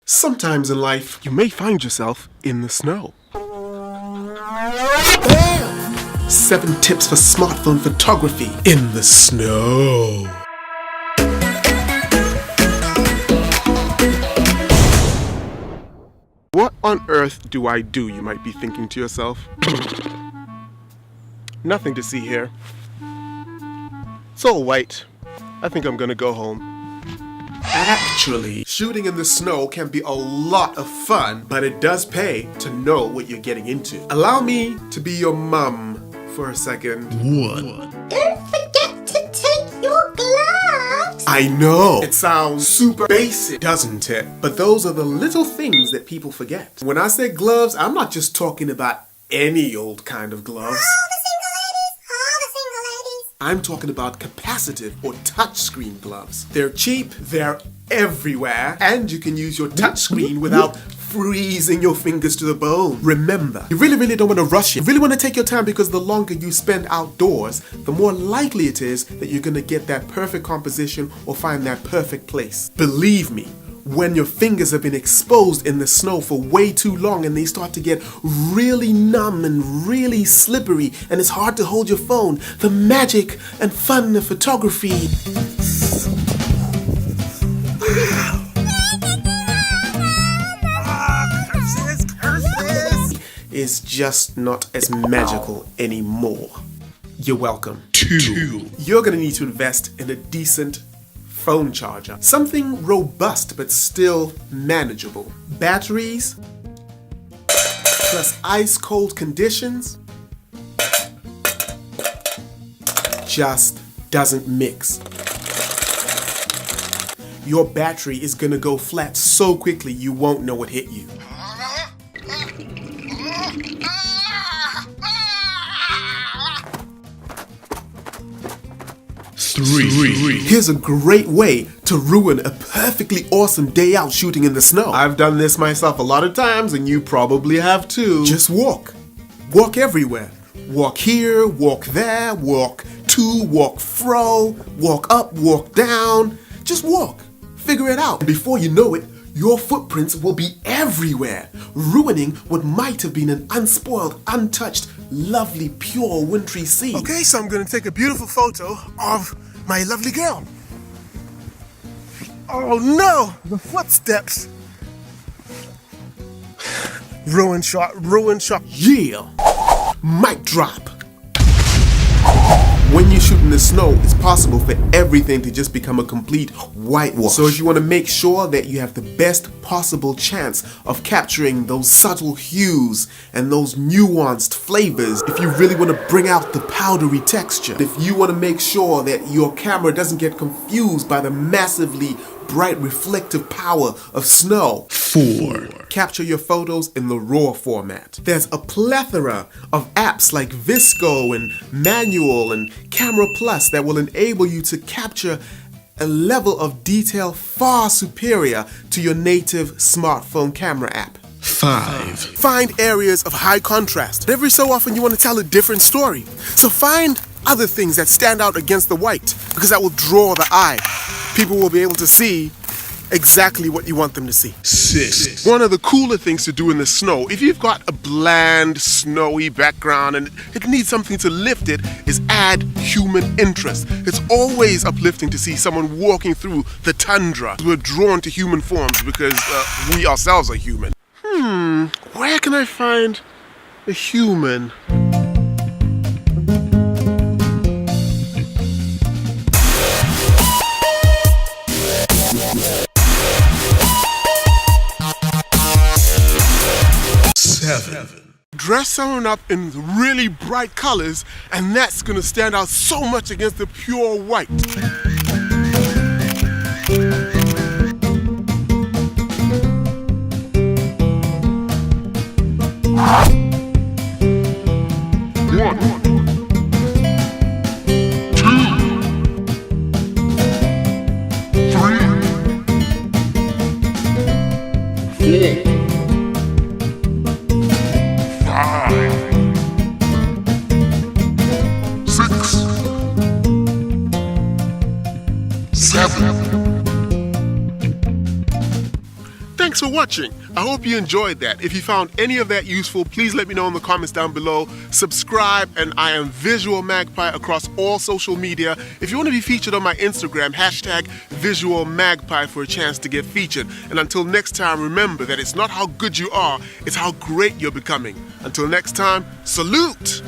Sometimes in life, you may find yourself in the snow. 7 tips for smartphone photography in the snow. What on earth do I do, you might be thinking to yourself? Nothing to see here. It's all white. I think I'm gonna go home. Actually, shooting in the snow can be a lot of fun, but it does pay to know what you're getting into. Allow me to be your mum for a second. Don't forget to take your gloves. I know, it sounds super basic, doesn't it? But those are the little things that people forget. When I say gloves, I'm not just talking about any old kind of gloves. I'm talking about capacitive or touchscreen gloves. They're cheap, they're everywhere, and you can use your touchscreen without freezing your fingers to the bone. Remember, you really don't want to rush it. You really want to take your time, because the longer you spend outdoors, the more likely it is that you're going to get that perfect composition or find that perfect place. Believe me, when your fingers have been exposed in the snow for way too long and they start to get really numb and really slippery and it's hard to hold your phone, the magic and fun of photography is just not as magical anymore. You're welcome. 2. You're gonna need to invest in a decent phone charger. Something robust but still manageable. Batteries plus ice cold conditions just doesn't mix. Your battery is gonna go flat so quickly you won't know what hit you. 3. Here's a great way to ruin a perfectly awesome day out shooting in the snow. I've done this myself a lot of times, and you probably have too. Just walk. Walk everywhere. Walk here, walk there, walk to, walk fro, walk up, walk down. Just walk. Figure it out. And before you know it, your footprints will be everywhere, ruining what might have been an unspoiled, untouched, lovely, pure, wintry scene. Okay, so I'm gonna take a beautiful photo of my lovely girl. Oh no, the footsteps. Ruined shot, ruined shot. Yeah, mic drop. When you shoot in the snow, it's possible for everything to just become a complete whitewash. So if you want to make sure that you have the best possible chance of capturing those subtle hues and those nuanced flavors, if you really want to bring out the powdery texture, if you want to make sure that your camera doesn't get confused by the massively bright reflective power of snow. 4. Capture your photos in the RAW format. There's a plethora of apps like Visco and Manual and Camera Plus that will enable you to capture a level of detail far superior to your native smartphone camera app. 5. Find areas of high contrast. Every so often you want to tell a different story. So find other things that stand out against the white, because that will draw the eye. People will be able to see exactly what you want them to see. 6. One of the cooler things to do in the snow, if you've got a bland, snowy background and it needs something to lift it, is add human interest. It's always uplifting to see someone walking through the tundra. We're drawn to human forms because we ourselves are human. Where can I find a human? Dress someone up in really bright colors, and that's gonna stand out so much against the pure white. 1, 2, 3, 4. 7. Thanks for watching. I hope you enjoyed that. If you found any of that useful, please let me know in the comments down below. Subscribe, and I am Visual Magpie across all social media. If you want to be featured on my Instagram, hashtag Visual Magpie for a chance to get featured. And until next time, remember that it's not how good you are, it's how great you're becoming. Until next time, salute!